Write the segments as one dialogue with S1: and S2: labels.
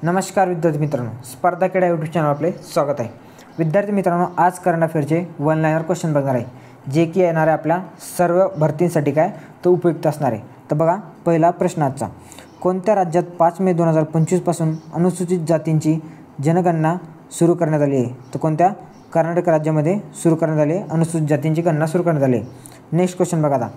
S1: नमस्कार विद्यार्थी मित्रांनो, स्पर्धा क्रीडा यूट्यूब चॅनल आपले स्वागत आहे। विद्यार्थी मित्रांनो, आज करंट अफेअरचे वन लाइनर क्वेश्चन बघणार आहे, जे की येणार आहे आपल्या सर्व भरतींसाठी काय तो उपयुक्त असणार आहे। तर बघा, पहिला प्रश्न आजचा, कोणत्या राज्यात 5 मे 2025 पासून अनुसूचित जातींची जनगणना सुरू करण्यात आली आहे? तर कोणत्या? कर्नाटक राज्यामध्ये सुरू करण्यात आली आहे, अनुसूचित जातींची गणना सुरू करण्यात आली आहे। नेक्स्ट क्वेश्चन बघा आता,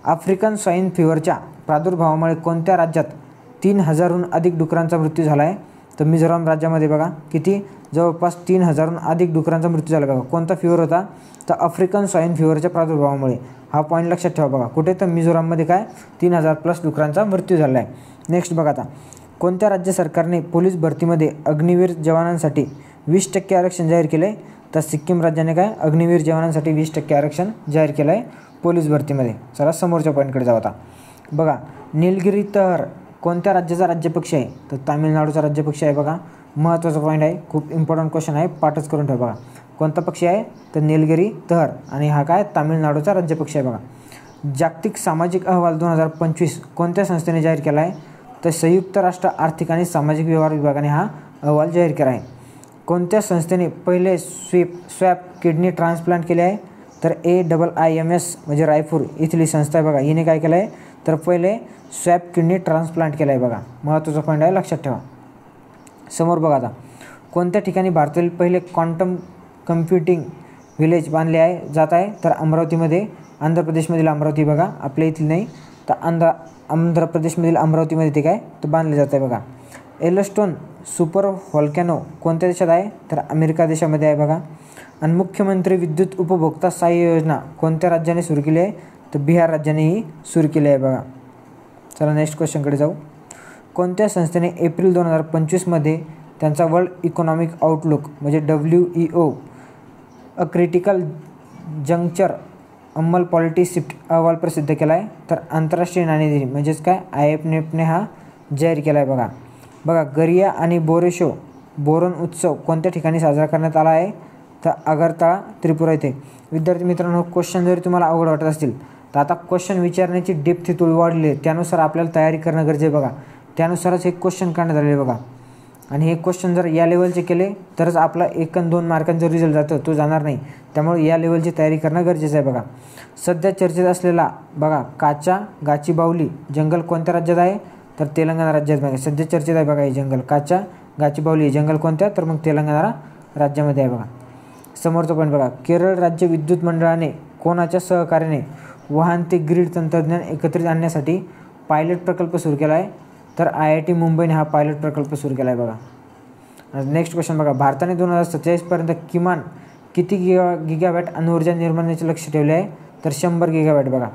S1: आफ्रिकन स्वाईन फीवरच्या प्रादुर्भावामुळे कोणत्या राज्यात 3000हून अधिक डुकरांचा मृत्यू झाला आहे? तर मिझोराम राज्यामध्ये बघा किती, जवळपास 3000हून अधिक डुकरांचा मृत्यू झाला। बघा कोणता फीवर होता? तर आफ्रिकन स्वाईन फीवरच्या प्रादुर्भावामुळे। हा पॉईंट लक्षात ठेवा। बघा कुठे? तर मिझोराममध्ये काय 3000+ डुकरांचा मृत्यू झाला आहे। नेक्स्ट बघा आता, कोणत्या राज्य सरकारने पोलीस भरतीमध्ये अग्निवीर जवानांसाठी 20% आरक्षण जाहीर केले? तर सिक्कीम राज्याने काय अग्निवीर जवानांसाठी 20% आरक्षण जाहीर केलं आहे पोलीस भरतीमध्ये। चला समोरच्या पॉईंटकडे जाऊ आता। बघा, निलगिरी तहर कोणत्या राज्याचा राज्यपक्षी आहे? तर तामिळनाडूचा राज्यपक्षी आहे। बघा महत्त्वाचा पॉईंट आहे, खूप इम्पॉर्टंट क्वेश्चन आहे, पाठच करून ठेवा। बघा कोणता पक्षी आहे? तर निलगिरी तहर, आणि हा काय तामिळनाडूचा राज्यपक्षी आहे। बघा, जागतिक सामाजिक अहवाल 2025 कोणत्या संस्थेने जाहीर केला आहे? तर संयुक्त राष्ट्र आर्थिक आणि सामाजिक व्यवहार विभागाने हा अहवाल जाहीर केला आहे। कोणत्या संस्थेने पहिले स्वॅप किडनी ट्रान्सप्लांट केले आहे? तर AIIMS म्हणजे रायपूर इथली संस्था आहे। बघा हिने काय केलं आहे? तर पहिले स्वॅप किडनी ट्रान्सप्लांट केला आहे। बघा महत्त्वाचा पॉईंट आहे, लक्षात ठेवा। समोर बघा आता, कोणत्या ठिकाणी भारतातील पहिले क्वांटम कम्प्युटिंग व्हिलेज बांधले जात आहे? तर अमरावतीमध्ये, आंध्र प्रदेशमधील अमरावती। बघा आपल्या इथली नाही, तर आंध्र प्रदेशमधील अमरावतीमध्ये ते काय तर बांधले जात आहे। बघा, येलोस्टोन सुपर व्हॉल्कॅनो कोणत्या देशात आहे? तर अमेरिका देशामध्ये आहे। बघा, आणि मुख्यमंत्री विद्युत उपभोक्ता सहाय्य योजना कोणत्या राज्याने सुरू केली आहे? तर बिहार राज्यानेही सुरू केली आहे। बघा चला नेक्स्ट क्वेश्चनकडे जाऊ। कोणत्या संस्थेने एप्रिल 2025मध्ये त्यांचा वर्ल्ड इकॉनॉमिक आउटलुक म्हणजे WEO अ क्रिटिकल जंक्चर अंमल पॉलिटी शिफ्ट अहवाल प्रसिद्ध केला आहे? तर आंतरराष्ट्रीय नाणेनिधी म्हणजेच काय IMFने हा जाहीर केला आहे। बघा गरिया आणि बोरोन उत्सव कोणत्या ठिकाणी साजरा करण्यात आला आहे? तर आगरताळा त्रिपुरा येथे। विद्यार्थी मित्रांनो, क्वेश्चन जरी तुम्हाला अवघड वाटत असतील तर आता क्वेश्चन विचारण्याची डेप्थ थोडी वाढली आहे, त्यानुसार आपल्याला तयारी करणं गरजेचं आहे। बघा त्यानुसारच हे क्वेश्चन काढण्यात आलेले बघा, आणि हे क्वेश्चन जर या लेवलचे केले तरच आपला 1 आणि 2 मार्कांचा रिझल्ट जातो, तो जाणार नाही। त्यामुळे या लेवलची तयारी करणं गरजेचं आहे। बघा सध्या चर्चेत असलेला बघा काचा गाचीबावली जंगल कोणत्या राज्यात आहे? तर तेलंगणा राज्यात। बघा सध्या चर्चेत आहे बघा हे जंगल, काचा गाचीबावली जंगल कोणत्या? तर मग तेलंगणा राज्यामध्ये आहे। बघा समोरचा पॉईंट बघा, केरळ राज्य विद्युत मंडळाने कोणाच्या सहकार्याने वाहन ते ग्रीड तंत्रज्ञान एकत्रित आणण्यासाठी पायलट प्रकल्प सुरू केला आहे? तर IIT मुंबईने हा पायलट प्रकल्प सुरू केला आहे। बघा नेक्स्ट क्वेश्चन बघा, भारताने 2047पर्यंत किमान किती गिगावॅट अणुऊर्जा निर्मितीचे लक्ष ठेवले आहे? तर 100 गिगावॅट। बघा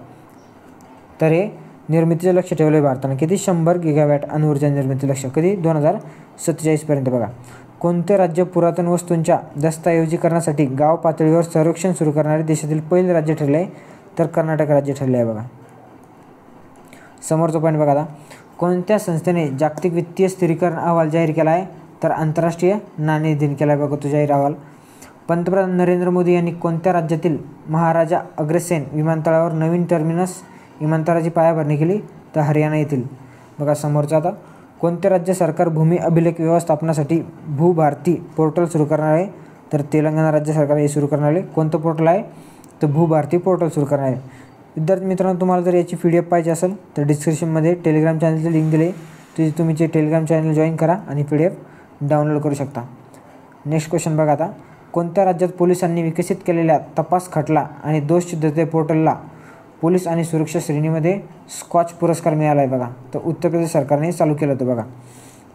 S1: तर हे निर्मितीचे लक्ष ठेवले आहे भारताने, किती? 100 गिगावॅट अणुऊर्जा निर्मिती लक्ष, कधी? 2047पर्यंत। बघा कोणते राज्य पुरातन वस्तूंच्या दस्तऐवजीकरणासाठी गाव पातळीवर सर्वेक्षण सुरू करणारे देशातील पहिले राज्य ठरले आहे? तर कर्नाटक राज्य ठरले आहे। बघा समोरचा पॉईंट बघा आता, कोणत्या संस्थेने जागतिक वित्तीय स्थिरीकरण अहवाल जाहीर केला आहे? तर आंतरराष्ट्रीय नाणेनिधीने केला आहे। बघा तो जाहीर अहवाल। पंतप्रधान नरेंद्र मोदी यांनी कोणत्या राज्यातील महाराजा अग्रसेन विमानतळावर नवीन टर्मिनस विमानतळाची पायाभरणी केली? तर हरियाणा येथील। बघा समोरचा आता, कोणते राज्य सरकार भूमी अभिलेख व्यवस्थापनासाठी भूभारती पोर्टल सुरू करणार आहे? तर तेलंगणा राज्य सरकार हे सुरू करणार आहे। कोणतं पोर्टल आहे? तर भूभारती पोर्टल सुरू करणार आहे। विद्यार्थी मित्रांनो, तुम्हाला जर याची PDF पाहिजे असेल तर डिस्क्रिप्शनमध्ये टेलिग्राम चॅनलची लिंक दिली आहे, तुम्ही ते टेलिग्राम चॅनल जॉईन करा आणि PDF डाउनलोड करू शकता। नेक्स्ट क्वेश्चन बघा आता, कोणत्या राज्यात पोलिसांनी विकसित केलेल्या तपास खटला आणि दोषसिद्धते पोर्टलला पोलीस आणि सुरक्षा श्रेणीमध्ये स्कॉच पुरस्कार मिळाला आहे? बघा तर उत्तर प्रदेश सरकारने चालू केलं होतं। बघा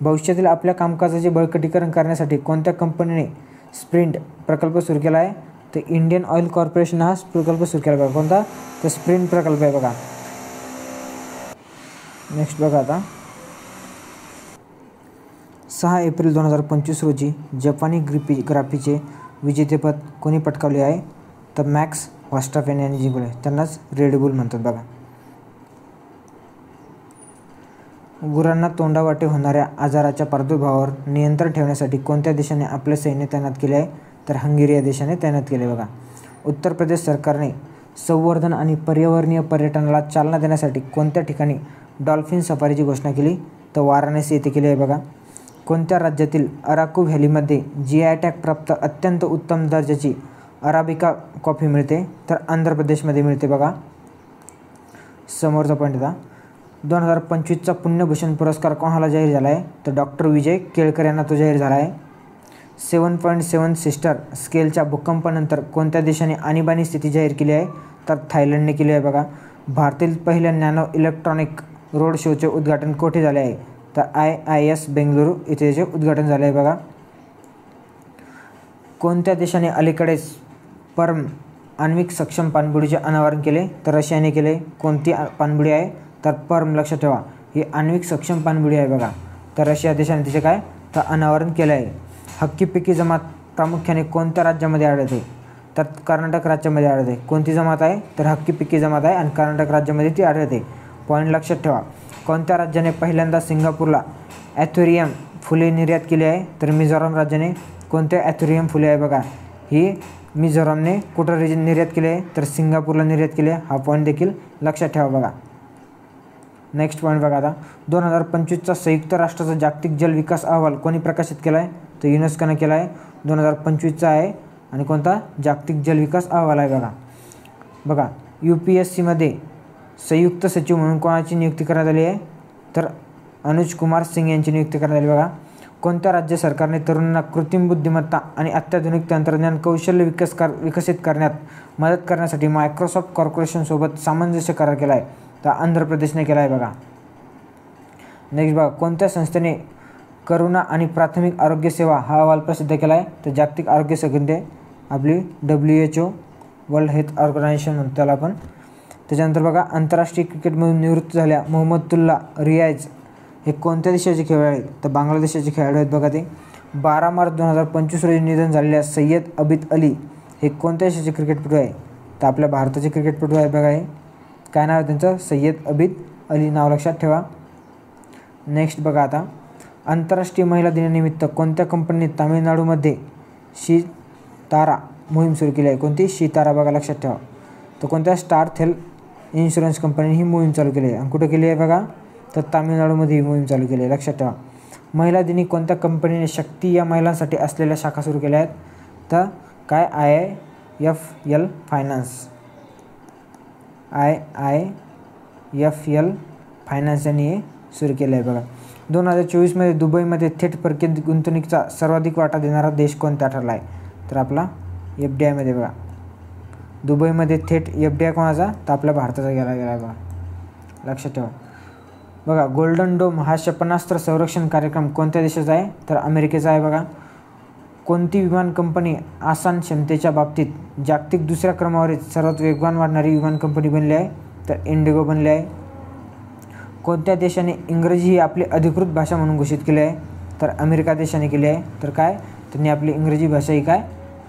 S1: भविष्यातील आपल्या कामकाजाचे बळकटीकरण करण्यासाठी कोणत्या कंपनीने स्प्रिंट प्रकल्प सुरू केला आहे? तर इंडियन ऑइल कॉर्पोरेशन हा प्रकल्प सुरू केला। बघा कोणता? तर स्प्रिंट प्रकल्प आहे। बघा नेक्स्ट बघा आता, 6 एप्रिल 2025 रोजी जपानी ग्राफीचे विजेतेपद कोणी पटकावले आहे? तर मॅक्स व्हर्स्टापेन यांनी जिंकले, त्यांनाच रेड बुल म्हणतात। बघा गुरांना तोंडावाटे होणाऱ्या आजाराच्या प्रादुर्भावावर नियंत्रण ठेवण्यासाठी कोणत्या देशाने आपले सैन्य तैनात केले आहे? तर हंगेरी या देशाने तैनात केले। बघा उत्तर प्रदेश सरकारने संवर्धन आणि पर्यावरणीय पर्यटनाला चालना देण्यासाठी कोणत्या ठिकाणी डॉल्फिन सफारीची घोषणा केली? तर वाराणसी येथे केली आहे। बघा कोणत्या राज्यातील अराकू व्हॅलीमध्ये GI टॅग प्राप्त अत्यंत उत्तम दर्जाची अराबिका कॉफी मिळते? तर आंध्र प्रदेशमध्ये मिळते बघा. समोरचा पॉईंट होता. 2025चा पुण्यभूषण पुरस्कार कोणाला जाहीर झाला आहे? तर डॉक्टर विजय केळकर यांना तो जाहीर झाला आहे. 7.7 सिस्टर स्केलच्या भूकंपानंतर कोणत्या देशाने आणीबाणी स्थिती जाहीर केली आहे? तर थायलंडने केली आहे बघा. भारतातील पहिल्या नॅनो इलेक्ट्रॉनिक रोड शोचे उद्घाटन कोठे झाले आहे? तर IIS बेंगळुरू इथे याचे उद्घाटन झाले आहे बघा. कोणत्या देशाने अलीकडेच पर्म आण्विक सक्षम पाणबुडीचे अनावरण केले? तर रशियाने केले. कोणती पाणबुडी आहे? तर पर्म. लक्षात ठेवा, ही आण्विक सक्षम पाणबुडी आहे बघा. तर रशिया देशाने तिचे काय तर अनावरण केलं आहे. हक्की-पिक्की जमात प्रामुख्याने कोणत्या राज्यामध्ये आढळते? तर कर्नाटक राज्यामध्ये आढळते. कोणती जमात आहे? तर हक्की-पिक्की जमात आहे आणि कर्नाटक राज्यामध्ये ती आढळते. पॉईंट लक्षात ठेवा. कोणत्या राज्याने पहिल्यांदा सिंगापूरला ॲथेरियम फुले निर्यात केली आहे? तर मिझोराम राज्याने. कोणते ॲथेरियम फुले आहे बघा, ही मिझोरामने कुठं निर्यात केली आहे? तर सिंगापूरला निर्यात केली आहे. हा पॉईंट देखील लक्षात ठेवा बघा. नेक्स्ट पॉईंट बघा आता. 2025चा संयुक्त राष्ट्राचा जागतिक जल विकास अहवाल कोणी प्रकाशित केला आहे? तर युनेस्कोने केला आहे. 2025चा आहे आणि कोणता जागतिक जल विकास अहवाल आहे बघा. बघा UPSCमध्ये संयुक्त सचिव म्हणून कोणाची नियुक्ती करण्यात आली आहे? तर अनुज कुमार सिंग यांची नियुक्ती करण्यात आली बघा. कोणत्या राज्य सरकारने तरुणांना कृत्रिम बुद्धिमत्ता आणि अत्याधुनिक तंत्रज्ञान कौशल्य विकसित करण्यात मदत करण्यासाठी मायक्रोसॉफ्ट कॉर्पोरेशनसोबत सामंजस्य करार केला आहे? तर आंध्र प्रदेशने केला आहे बघा. नेक्स्ट बघा. कोणत्या संस्थेने करुणा आणि प्राथमिक आरोग्य सेवा हा अहवाल प्रसिद्ध केला आहे? तर जागतिक आरोग्य संघटने आपली WHO वर्ल्ड हेल्थ ऑर्गनायझेशन म्हणतो त्याला आपण. त्याच्यानंतर बघा, आंतरराष्ट्रीय क्रिकेटमधून निवृत्त झाल्या मोहम्मदुल्ला रियाज हे कोणत्या देशाचे खेळाडू आहेत? तर बांगलादेशाचे खेळाडू आहेत बघा ते. 12 मार्च 2025 रोजी निधन झालेल्या सय्यद अबिद अली हे कोणत्या देशाचे क्रिकेटपटू आहे? तर आपल्या भारताचे क्रिकेटपटू आहे बघा. हे काय नाव आहे त्यांचं? सय्यद अबिद अली नाव लक्षात ठेवा. नेक्स्ट बघा आता. आंतरराष्ट्रीय महिला दिनानिमित्त कोणत्या कंपनीने तामिळनाडूमध्ये शितारा मोहीम सुरू केली आहे? कोणती? शितारा बघा लक्षात ठेवा. तर कोणत्या? स्टार हेल्थ इन्शुरन्स कंपनीने ही मोहीम चालू केली आहे. आणि कुठं केली आहे बघा? तर तामिळनाडूमध्ये ही मोहीम चालू केली आहे. लक्षात ठेवा. महिला दिनी कोणत्या कंपनीने शक्ती या महिलांसाठी असलेल्या शाखा सुरू केल्या आहेत? तर काय? IIFL finance. IIFL फायनान्स यांनी हे सुरू केलं आहे बघा. 2024मध्ये दुबईमध्ये थेट परकीय गुंतवणुकीचा सर्वाधिक वाटा देणारा देश कोणता ठरला आहे? तर आपला FDIमध्ये बघा. दुबईमध्ये थेट FDI कोणाचा? तर आपल्या भारताचा गेला आहे बघा. लक्षात ठेवा. बघा, गोल्डन डोम हा क्षेपणास्त्र संरक्षण कार्यक्रम कोणत्या देशाचा आहे? तर अमेरिकेचा आहे बघा. कोणती विमान कंपनी आसन क्षमतेच्या बाबतीत जागतिक दुसऱ्या क्रमावरील सर्वात वेगवान वाढणारी विमान कंपनी बनली आहे? तर इंडिगो बनली आहे. कोणत्या देशाने इंग्रजी ही आपली अधिकृत भाषा म्हणून घोषित केली आहे? तर अमेरिका देशाने केली आहे. तर काय? त्यांनी आपली इंग्रजी भाषा ही काय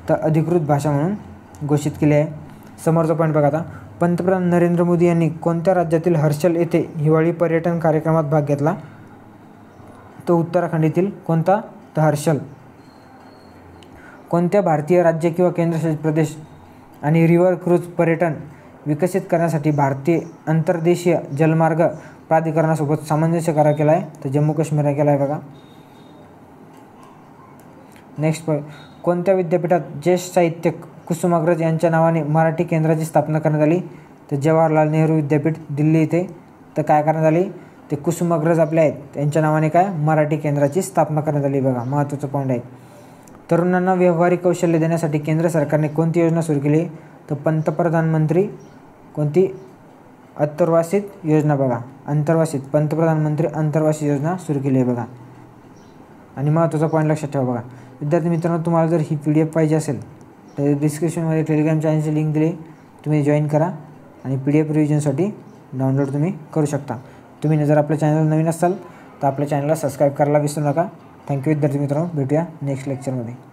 S1: तर अधिकृत भाषा म्हणून घोषित केली आहे. समोरचा पॉईंट बघा आता. पंतप्रधान नरेंद्र मोदी यांनी कोणत्या राज्यातील हर्षल येथे हिवाळी पर्यटन कार्यक्रमात भाग घेतला? तो उत्तराखंड येथील कोणता? तर हर्षल. कोणत्या भारतीय राज्य किंवा केंद्रशासित प्रदेश आणि रिव्हर क्रूज पर्यटन विकसित करण्यासाठी भारतीय अंतर्देशीय जलमार्ग प्राधिकरणासोबत सामंजस्य करार केला आहे? तर जम्मू काश्मीरने केला आहे बघा. Next point. कोणत्या विद्यापीठात ज्येष्ठ साहित्यिक कुसुमाग्रज यांच्या नावाने मराठी केंद्राची स्थापना करण्यात आली? तर जवाहरलाल नेहरू विद्यापीठ दिल्ली येथे. तर काय करण्यात आली? ते कुसुमाग्रज आपले आहेत त्यांच्या नावाने काय मराठी केंद्राची स्थापना करण्यात आली बघा. महत्त्वाचा पॉईंट आहे. तरुणांना व्यावहारिक कौशल्य देण्यासाठी केंद्र सरकारने कोणती योजना सुरू केली? तर पंतप्रधानमंत्री कोणती? अंतर्वासित योजना बघा. अंतर्वासित पंतप्रधानमंत्री अंतर्वासित योजना सुरू केली आहे बघा. आणि महत्त्वाचा पॉईंट लक्षात ठेवा बघा. विद्यार्थी मित्रांनो, तुम्हाला जर ही PDF पाहिजे असेल तर डिस्क्रिप्शनमध्ये टेलिग्राम चॅनलची लिंक दिली, तुम्ही जॉईन करा आणि PDF रिव्हिजनसाठी डाउनलोड तुम्ही करू शकता. तुम्ही जर आपल्या चॅनलला नवीन असाल तर आपल्या चॅनलला सबस्क्राईब करायला विसरू नका. थँक्यू विद्यार्थी मित्रांनो. भेटूया नेक्स्ट लेक्चरमध्ये.